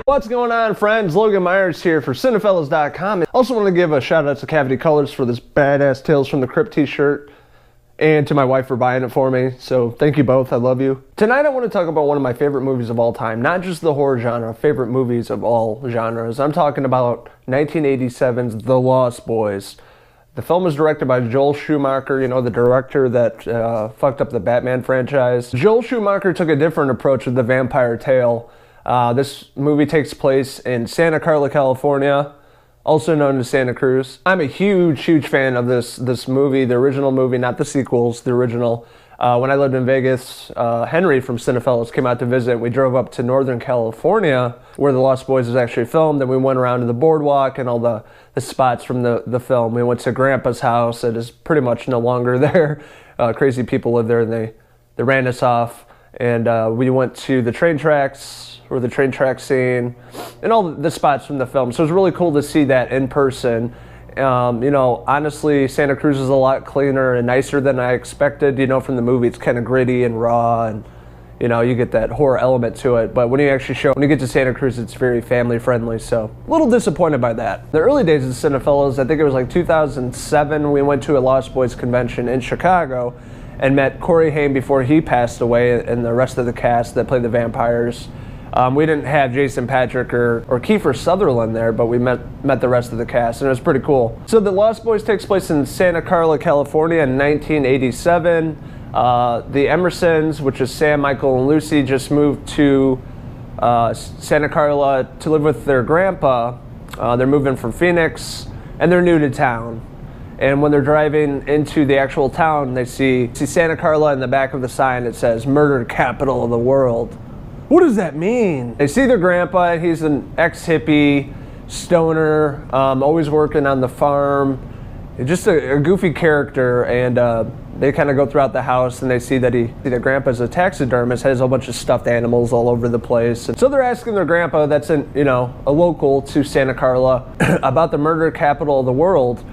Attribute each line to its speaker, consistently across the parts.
Speaker 1: What's going on, friends? Logan Myers here for Cinephellas.com. Also want to give a shout out to Cavity Colors for this badass Tales from the Crypt t-shirt, and to my wife for buying it for me. So thank you both. I love you. Tonight I want to talk about one of my favorite movies of all time. Not just the horror genre, favorite movies of all genres. I'm talking about 1987's The Lost Boys. The film was directed by Joel Schumacher, you know, the director that fucked up the Batman franchise. Joel Schumacher took a different approach with the vampire tale. This movie takes place in Santa Carla, California, also known as Santa Cruz. I'm a huge fan of this movie, the original movie, not the sequels, the original. When I lived in Vegas, Henry from Cinephellas came out to visit. We drove up to Northern California, where The Lost Boys was actually filmed, and we went around to the boardwalk and all the spots from the film. We went to Grandpa's house that is pretty much no longer there. Crazy people live there, and they ran us off. And we went to the train tracks, or the train track scene, and all the spots from the film. So it was really cool to see that in person. You know, honestly, Santa Cruz is a lot cleaner and nicer than I expected. You know, from the movie, it's kind of gritty and raw, and you know, you get that horror element to it. But when you get to Santa Cruz, it's very family friendly. So a little disappointed by that. The early days of Cinephellas, I think it was like 2007. We went to a Lost Boys convention in Chicago and met Haim before he passed away, and the rest of the cast that played the vampires. We didn't have Jason, Patric, or Kiefer Sutherland there, but we met the rest of the cast, and it was pretty cool. So The Lost Boys takes place in Santa Carla, California in 1987. The Emersons, which is Sam, Michael, and Lucy, just moved to Santa Carla to live with their grandpa. They're moving from Phoenix, and they're new to town. And when they're driving into the actual town, they see Santa Carla in the back of the sign. It says, "Murder Capital of the World." What does that mean? They see their grandpa. He's an ex-hippie, stoner, always working on the farm. Just a goofy character, and they kind of go throughout the house, and they see that their grandpa's a taxidermist, has a bunch of stuffed animals all over the place. And so they're asking their grandpa, that's a local to Santa Carla, about the Murder Capital of the World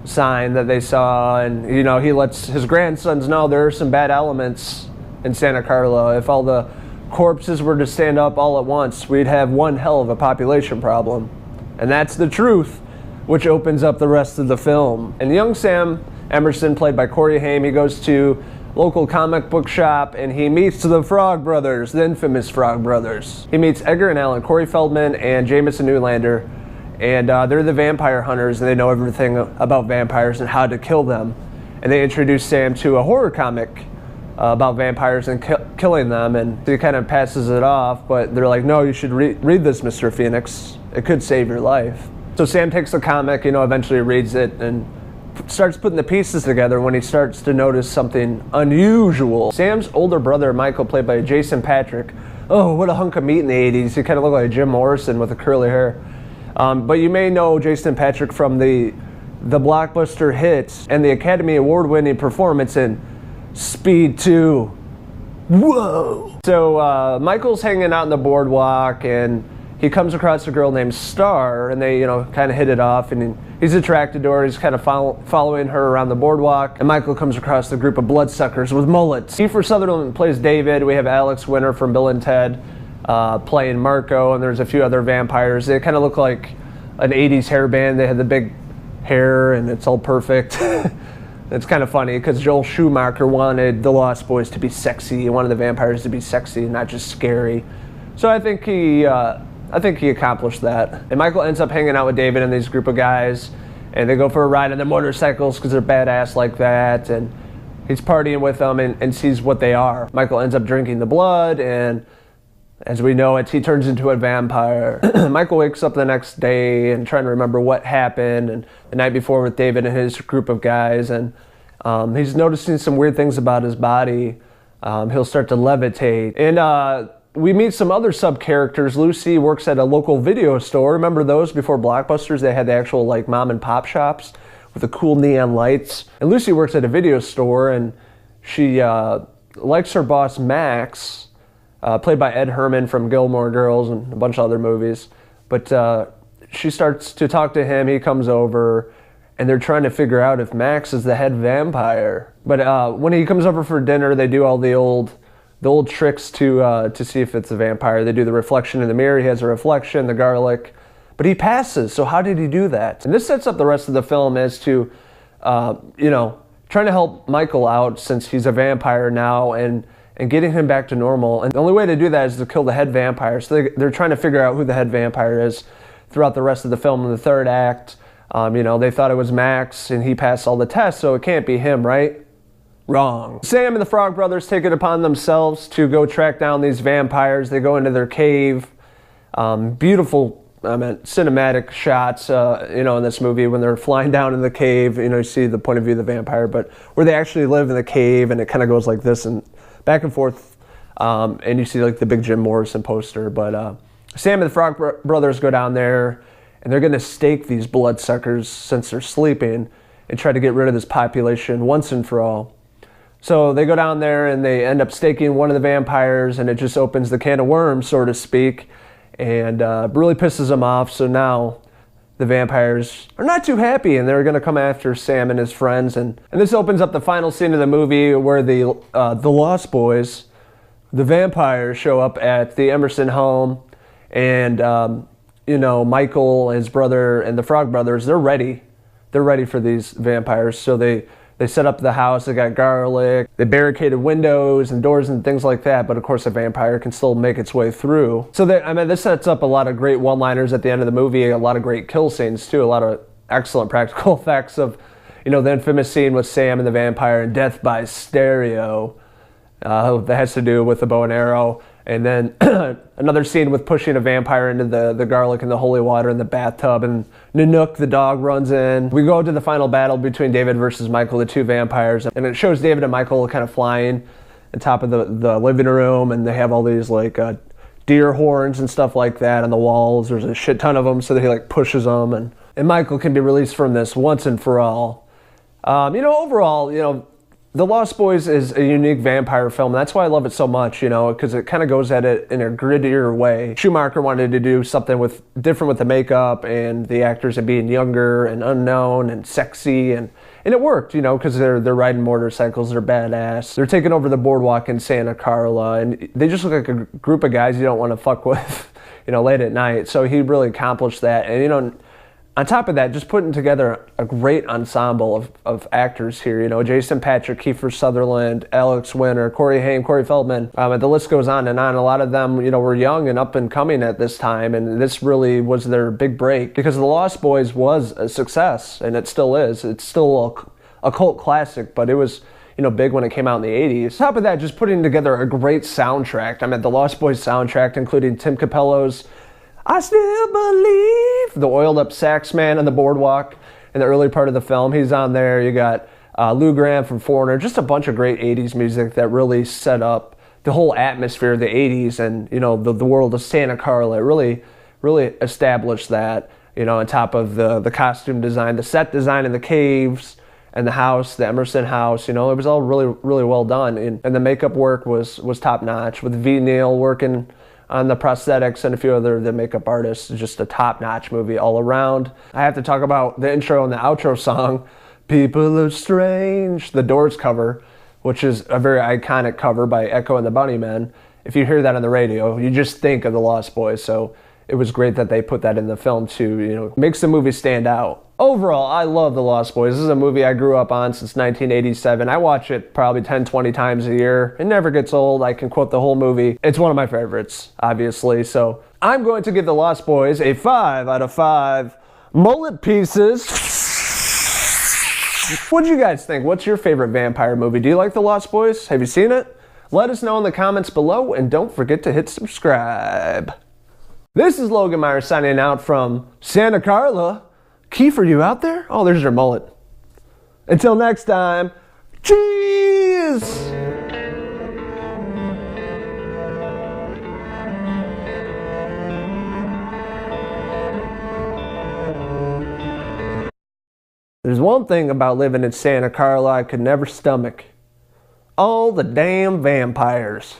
Speaker 1: sign that they saw, and he lets his grandsons know there are some bad elements in Santa Carla. If all the corpses were to stand up all at once, we'd have one hell of a population problem. And that's the truth, which opens up the rest of the film. And young Sam Emerson, played by Haim, he goes to local comic book shop, and he meets the Frog Brothers, the infamous Frog Brothers. He meets Edgar and Allan, Feldman, and Jamison Newlander, and they're the vampire hunters, and they know everything about vampires and how to kill them. And they introduce Sam to a horror comic about vampires and killing them, and he kind of passes it off, but they're like, no, you should read this, Mr. Phoenix. It could save your life. So Sam takes the comic, eventually reads it, and starts putting the pieces together when he starts to notice something unusual. Sam's older brother, Michael, played by Jason Patric. Oh, what a hunk of meat in the 80s. He kind of looked like Jim Morrison with the curly hair. But you may know Jason Patric from the blockbuster hits and the Academy Award-winning performance in Speed 2. Whoa! So Michael's hanging out on the boardwalk, and he comes across a girl named Star, and they kind of hit it off, and he's attracted to her. He's kind of following her around the boardwalk, and Michael comes across a group of bloodsuckers with mullets. Kiefer Sutherland plays David. We have Alex Winter from Bill and Ted playing Marco, and there's a few other vampires. They kind of look like an 80s hair band. They had the big hair, and it's all perfect. It's kind of funny because Joel Schumacher wanted the Lost Boys to be sexy. He wanted the vampires to be sexy, not just scary. So I think he accomplished that. And Michael ends up hanging out with David and these group of guys, and they go for a ride on their motorcycles because they're badass like that. And he's partying with them and sees what they are. Michael ends up drinking the blood, and as we know it, he turns into a vampire. Michael wakes up the next day and trying to remember what happened and the night before with David and his group of guys, and he's noticing some weird things about his body. He'll start to levitate, and we meet some other sub-characters. Lucy works at a local video store. Remember those before Blockbusters? They had the actual mom and pop shops with the cool neon lights. And Lucy works at a video store, and she likes her boss Max, played by Herrmann from Gilmore Girls and a bunch of other movies. But she starts to talk to him. He comes over, and they're trying to figure out if Max is the head vampire. But when he comes over for dinner, they do all the the old tricks to see if it's a vampire. They do the reflection in the mirror. He has a reflection, the garlic, but he passes. So how did he do that? And this sets up the rest of the film as to, trying to help Michael out since he's a vampire now and getting him back to normal. And the only way to do that is to kill the head vampire. So they're trying to figure out who the head vampire is throughout the rest of the film. In the third act, they thought it was Max and he passed all the tests, so it can't be him, right? Wrong. Sam and the Frog Brothers take it upon themselves to go track down these vampires. They go into their cave. Beautiful cinematic shots, in this movie when they're flying down in the cave. You see the point of view of the vampire, but where they actually live in the cave, and it kind of goes like this and back and forth, and you see like the big Jim Morrison poster. But Sam and the Frog Brothers go down there, and they're going to stake these bloodsuckers since they're sleeping and try to get rid of this population once and for all. So they go down there and they end up staking one of the vampires, and it just opens the can of worms, so to speak, and really pisses them off. So now the vampires are not too happy, and they're going to come after Sam and his friends. And this opens up the final scene of the movie where the Lost Boys, the vampires, show up at the Emerson home, and Michael, his brother, and the Frog Brothers, they're ready. They're ready for these vampires. So they set up the house. They got garlic. They barricaded windows and doors and things like that. But of course, a vampire can still make its way through. So this sets up a lot of great one-liners at the end of the movie. A lot of great kill scenes too. A lot of excellent practical effects of, the infamous scene with Sam and the vampire and death by stereo. That has to do with the bow and arrow. And then another scene with pushing a vampire into the garlic and the holy water in the bathtub, and Nanook, the dog, runs in. We go to the final battle between David versus Michael, the two vampires, and it shows David and Michael kind of flying on top of the living room, and they have all these like deer horns and stuff like that on the walls. There's a shit ton of them, so he like pushes them, and Michael can be released from this once and for all. Overall, The Lost Boys is a unique vampire film. That's why I love it so much, because it kind of goes at it in a grittier way. Schumacher wanted to do something different with the makeup and the actors and being younger and unknown and sexy, and it worked, because they're riding motorcycles, they're badass. They're taking over the boardwalk in Santa Carla, and they just look like a group of guys you don't want to fuck with, late at night. So he really accomplished that, and on top of that, just putting together a great ensemble of actors here. Jason, Patric, Kiefer, Sutherland, Alex Winter, Haim, Feldman. And the list goes on and on. A lot of them, were young and up and coming at this time, and this really was their big break, because The Lost Boys was a success, and it still is. It's still a cult classic, but it was big when it came out in the 80s. On top of that, just putting together a great soundtrack. The Lost Boys soundtrack, including Tim Capello's I Still Believe, the oiled up sax man on the boardwalk in the early part of the film. He's on there. You got Lou Graham from Foreigner, just a bunch of great 80s music that really set up the whole atmosphere of the 80s and, the world of Santa Carla. It really established that, on top of the costume design, the set design in the caves and the house, the Emerson house. It was all really, really well done. And the makeup work was top notch, with V. Neal working on the prosthetics and a few other the makeup artists. Just a top-notch movie all around. I have to talk about the intro and the outro song, People Are Strange, the Doors cover, which is a very iconic cover by Echo and the Bunnymen. If you hear that on the radio, you just think of the Lost Boys. So it was great that they put that in the film too. Makes the movie stand out. Overall, I love The Lost Boys. This is a movie I grew up on since 1987. I watch it probably 10, 20 times a year. It never gets old. I can quote the whole movie. It's one of my favorites, obviously. So I'm going to give The Lost Boys a 5 out of 5 mullet pieces. What do you guys think? What's your favorite vampire movie? Do you like The Lost Boys? Have you seen it? Let us know in the comments below, and don't forget to hit subscribe. This is Logan Meyer signing out from Santa Carla. Kiefer, you out there? Oh, there's your mullet. Until next time, cheese! There's one thing about living in Santa Carla I could never stomach. All the damn vampires.